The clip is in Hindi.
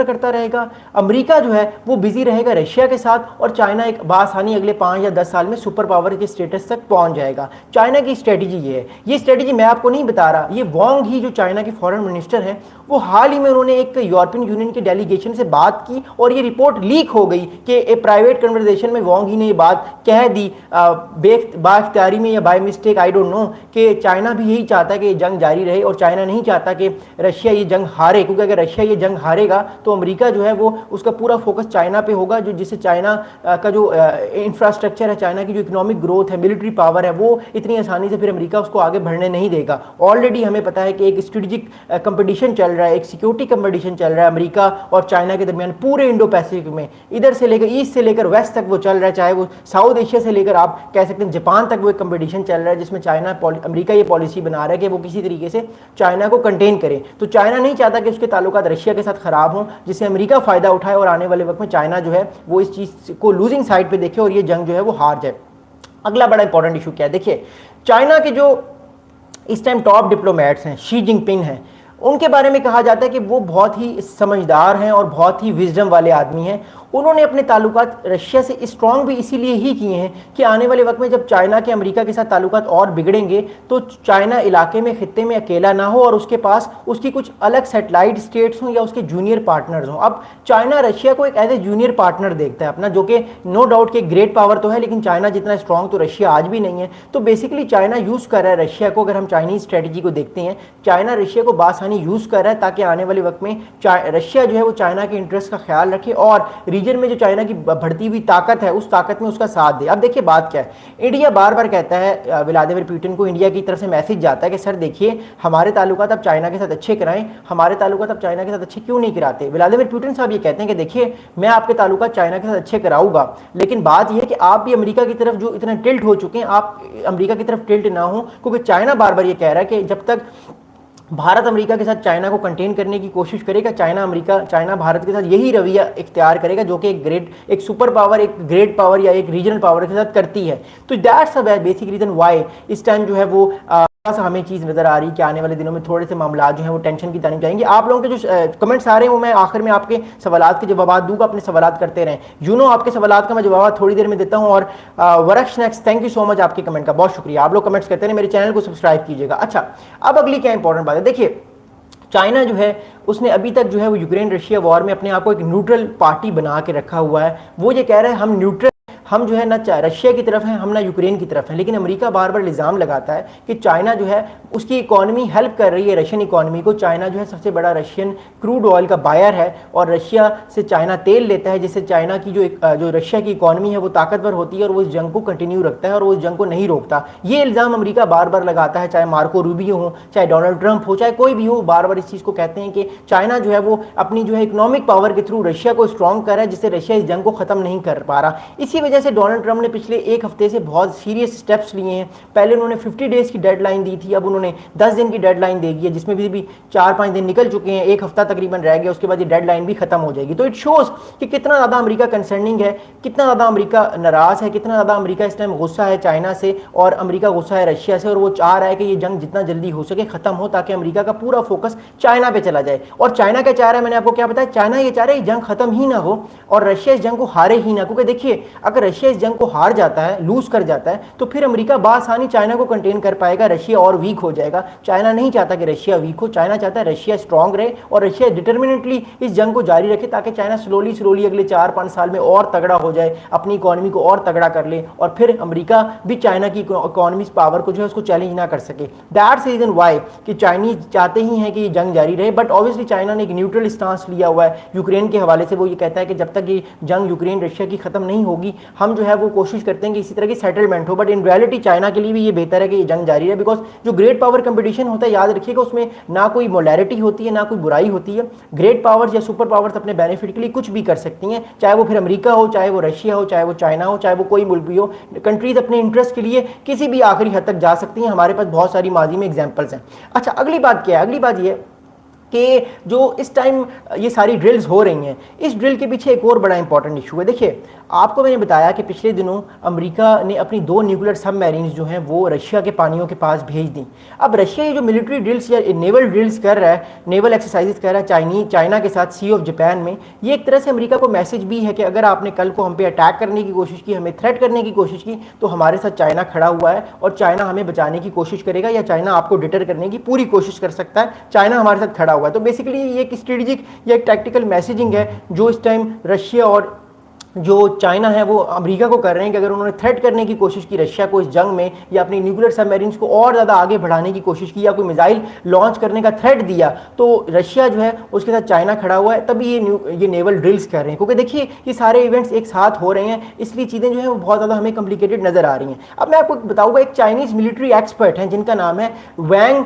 करता रहेगा, अमेरिका जो है वो बिजी रहेगा रशिया के साथ, और चाइना एक बासानी अगले 5 या 10 साल में सुपर पावर के स्टेटस तक पहुंच जाएगा। चाइना की स्ट्रेटेजी ये है, ये स्ट्रेटेजी मैं आपको नहीं बता रहा, ये वांग ही जो चाइना के फॉरेन मिनिस्टर हैं, वो हाल ही में उन्होंने एक यूरोपियन यूनियन के डेलीगेशन से बात की और ये रिपोर्ट लीक हो गई कि एक प्राइवेट कन्वर्सेशन में वांग ही ने ये बात कह दी बाख्तियारी में या by mistake, I don't know, कि चाइना भी यही चाहता है कि ये जंग जारी रहे और चाइना नहीं चाहता कि रशिया ये जंग हारे, क्योंकि अगर रशिया ये जंग हारेगा तो अमेरिका जो है वो उसका पूरा फोकस चाइना पे होगा, जो जिससे चाइना का जो इंफ्रास्ट्रक्चर है, चाइना की जो इकोनॉमिक ग्रोथ है, मिलिट्री पावर है, वो इतनी आसानी से फिर अमेरिका उसको आगे बढ़ने नहीं देगा। ऑलरेडी हमें पता है कि एक स्ट्रेटेजिक कंपटीशन चल रहा है, एक सिक्योरिटी कंपटीशन चल रहा है अमेरिका और चाइना के दरमियान पूरे इंडो पैसिफिक में, इधर से लेकर ईस्ट से लेकर वेस्ट तक वो चल रहा है, चाहे वो साउथ एशिया से लेकर आप कह सकते हैं जापान तक वो एक कंपटीशन चल रहा है, जिसमें अमेरिका ये पॉलिसी बना रहा है कि वो किसी तरीके से चाइना को कंटेन करे। तो चाइना नहीं चाहता कि उसके ताल्लुकात रशिया के साथ खराब हों, जिससे अमेरिका फायदा उठाए और आने वाले वक्त में चाइना जो है वो इस चीज़ को लूजिंग साइड पे देखे और ये जंग जो है वो हार जाए। अगला बड़ा इंपॉर्टेंट इशू क्या है, देखिए चाइना के जो इस टाइम टॉप डिप्लोमेट्स हैं, शी जिनपिंग हैं, उनके बारे में कहा जाता है कि वो बहुत ही समझदार हैं और बहुत ही विजडम वाले आदमी हैं। उन्होंने अपने ताल्लुकात रशिया से स्ट्रॉन्ग भी इसीलिए ही किए हैं कि आने वाले वक्त में जब चाइना के अमेरिका के साथ ताल्लुकात और बिगड़ेंगे तो चाइना इलाके में, खित्ते में अकेला ना हो और उसके पास उसकी कुछ अलग सैटेलाइट स्टेट्स हों या उसके जूनियर पार्टनर्स हों। अब चाइना रशिया को एक एज ए जूनियर पार्टनर देखता है अपना, जो कि नो डाउट कि ग्रेट पावर तो है, लेकिन चाइना जितना स्ट्रॉन्ग तो रशिया आज भी नहीं है। तो बेसिकली चाइना यूज़ कर रहा है रशिया को, अगर हम चाइनीज स्ट्रेटजी को देखते हैं, चाइना रशिया को बासानी यूज़ कर रहा है ताकि आने वाले वक्त में रशिया जो है वो चाइना के इंटरेस्ट का ख्याल रखे और रीजन में जो चाइना की बढ़ती हुई ताकत है उस ताकत में उसका साथ दे। अब देखिए बात क्या है, इंडिया बार बार कहता है, व्लादिमीर पुतिन को इंडिया की तरफ से मैसेज जाता है कि सर देखिए हमारे ताल्लुकात आप चाइना के साथ अच्छे कराएं, हमारे ताल्लुकात आप चाइना के साथ अच्छे क्यों नहीं कराते। व्लादिमीर पुतिन साहब ये कहते हैं कि देखिए मैं आपके ताल्लुकात चाइना के साथ अच्छे कराऊंगा, लेकिन बात यह है कि आप भी अमेरिका की तरफ जो इतना टिल्ट हो चुके हैं, आप अमेरिका की तरफ टिल्ट ना हो, क्योंकि चाइना बार बार ये कह रहा है कि जब तक भारत अमेरिका के साथ चाइना को कंटेन करने की कोशिश करेगा, चाइना भारत के साथ यही रवैया इख्तियार करेगा जो कि एक सुपर पावर, एक ग्रेट पावर या एक रीजनल पावर के साथ करती है। तो that's a basic reason why इस टाइम जो है वो हमें चीज़ नज़र आ रही है कि आने वाले दिनों में थोड़े से मामला जो हैं वो टेंशन की तरफ जाएंगे। आप लोगों के जो कमेंट्स आ रहे हैं वो मैं आखिर में आपके सवालात के जवाब दूंगा, अपने सवालात करते रहें। आपके सवालात का मैं जवाब थोड़ी देर में देता हूं। और वरक्ष next, thank you so much आपके कमेंट का, बहुत शुक्रिया। आप लोग कमेंट्स करते रहें, मेरे चैनल को सब्सक्राइब कीजिएगा। अच्छा, अब अगली क्या इंपॉर्टेंट बात है, देखिए चाइना जो है उसने अभी तक जो है वो यूक्रेन रशिया वॉर में अपने आप को एक न्यूट्रल पार्टी बना के रखा हुआ है। वो ये कह रहा है हम न्यूट्रल, हम जो है ना रशिया की तरफ है, हम ना यूक्रेन की तरफ है। लेकिन अमेरिका बार बार इल्ज़ाम लगाता है कि चाइना जो है उसकी इकॉनमी हेल्प कर रही है रशियन इकॉनमी को। चाइना जो है सबसे बड़ा रशियन क्रूड ऑयल का बायर है और रशिया से चाइना तेल लेता है, जिससे चाइना की जो रशिया की इकॉनमी है वो ताकतवर होती है और वो इस जंग को कंटिन्यू रखता है और वो इस जंग को नहीं रोकता। ये इल्ज़ाम अमेरिका बार बार लगाता है, चाहे मार्को रूबियो हो, चाहे डोनाल्ड ट्रंप हो, चाहे कोई भी हो, बार बार इस चीज़ को कहते हैं कि चाइना जो है वो अपनी जो है इकोनॉमिक पावर के थ्रू रशिया को स्ट्रॉन्ग कर रहा है, जिससे रशिया इस जंग को ख़त्म नहीं कर पा रहा। इसी वजह से डोनाल्ड ट्रंप ने पिछले एक हफ्ते से बहुत सीरियस स्टेप्स लिए हैं। पहले उन्होंने 50 डेज की डेडलाइन दी थी, अब उन्होंने 10 दिन की डेडलाइन दे दी है, जिसमें भी 4-5 दिन निकल चुके हैं, एक हफ्ता तकरीबन रह गया, उसके बाद ये डेडलाइन भी खत्म हो जाएगी। तो इट शोज कि कितना ज़्यादा अमेरिका कंसर्निंग है, कितना ज़्यादा अमेरिका नाराज़ है, कितना ज़्यादा अमेरिका इस टाइम गुस्सा है चाइना से और अमेरिका गुस्सा है रशिया से, और वो चाह रहा है कि ये जंग जितना जल्दी हो सके खत्म हो ताकि अमेरिका का पूरा फोकस चाइना पे चला जाए। और चाइना क्या चाह रहा है, मैंने आपको क्या बताया, चाइना ये चाह रहा है जंग खत्म ही ना हो और रशिया इस जंग को हारे ही ना, क्योंकि देखिए अगर रशिया इस जंग को हार जाता है, लूज कर जाता है, तो फिर अमेरिका बासानी चाइना को कंटेन कर पाएगा, रशिया और वीक हो जाएगा। चाइना नहीं चाहता कि रशिया वीक हो, चाइना चाहता है रशिया स्ट्रांग रहे और रशिया डिटर्मिनेटली इस जंग को जारी रखे ताकि चाइना स्लोली अगले 4-5 साल में और तगड़ा हो जाए, अपनी इकोनॉमी को और तगड़ा कर ले और फिर अमेरिका भी चाइना की इकोनॉमिक पावर को जो है उसको चैलेंज ना कर सके। दैट्स रीजन वाई कि चाइनीज चाहते ही हैं कि ये जंग जारी रहे, बट ऑब्वियसली चाइना ने एक न्यूट्रल स्टांस लिया हुआ है यूक्रेन के हवाले से। वो ये कहता है कि जब तक ये जंग यूक्रेन रशिया की खत्म नहीं होगी, हम जो है वो कोशिश करते हैं कि इसी तरह की सेटलमेंट हो। बट इन रियलिटी चाइना के लिए भी ये बेहतर है कि ये जंग जारी रहे, बिकॉज जो ग्रेट पावर कंपटीशन होता है, याद रखिएगा, उसमें ना कोई मोलैरिटी होती है ना कोई बुराई होती है। ग्रेट पावर्स या सुपर पावर्स अपने बेनिफिट के लिए कुछ भी कर सकती हैं, चाहे वो फिर अमेरिका हो, चाहे वो रशिया हो, चाहे वो चाइना हो, चाहे वो कोई मुल्क भी हो। कंट्रीज अपने इंटरेस्ट के लिए किसी भी आखिरी हद तक जा सकती हैं। हमारे पास बहुत सारी माजी में एग्जाम्पल्स हैं। अच्छा, अगली बात क्या है, अगली बात ये कि जो इस टाइम ये सारी ड्रिल्स हो रही हैं, इस ड्रिल के पीछे एक और बड़ा इंपॉर्टेंट इशू है। देखिए, आपको मैंने बताया कि पिछले दिनों अमेरिका ने अपनी 2 न्यूक्लियर सबमरीन्स जो हैं वो रशिया के पानियों के पास भेज दी। अब रशिया ये जो मिलिट्री ड्रिल्स या नेवल ड्रिल्स कर रहा है, नेवल एक्सरसाइजेस कर रहा है चाइना के साथ सी ऑफ जापान में, ये एक तरह से अमेरिका को मैसेज भी है कि अगर आपने कल को हम पे अटैक करने की कोशिश की, हमें थ्रेट करने की कोशिश की, तो हमारे साथ चाइना खड़ा हुआ है और चाइना हमें बचाने की कोशिश करेगा या चाइना आपको डिटर करने की पूरी कोशिश कर सकता है। चाइना हमारे साथ खड़ा हुआ है। तो बेसिकली ये एक स्ट्रेटेजिक या एक टैक्टिकल मैसेजिंग है जो इस टाइम रशिया और जो चाइना है वो अमेरिका को कर रहे हैं कि अगर उन्होंने थ्रेट करने की कोशिश की रशिया को इस जंग में, या अपनी न्यूक्लियर सबमरीन्स को और ज़्यादा आगे बढ़ाने की कोशिश की, या कोई मिसाइल लॉन्च करने का थ्रेट दिया, तो रशिया जो है उसके साथ चाइना खड़ा हुआ है, तभी ये नेवल ड्रिल्स कर रहे हैं। क्योंकि देखिए ये सारे इवेंट्स एक साथ हो रहे हैं, इसलिए चीज़ें जो है वो बहुत ज़्यादा हमें कॉम्प्लिकेटेड नज़र आ रही हैं। अब मैं आपको बताऊँगा, एक चाइनीज़ मिलिट्री एक्सपर्ट हैं जिनका नाम है वैंग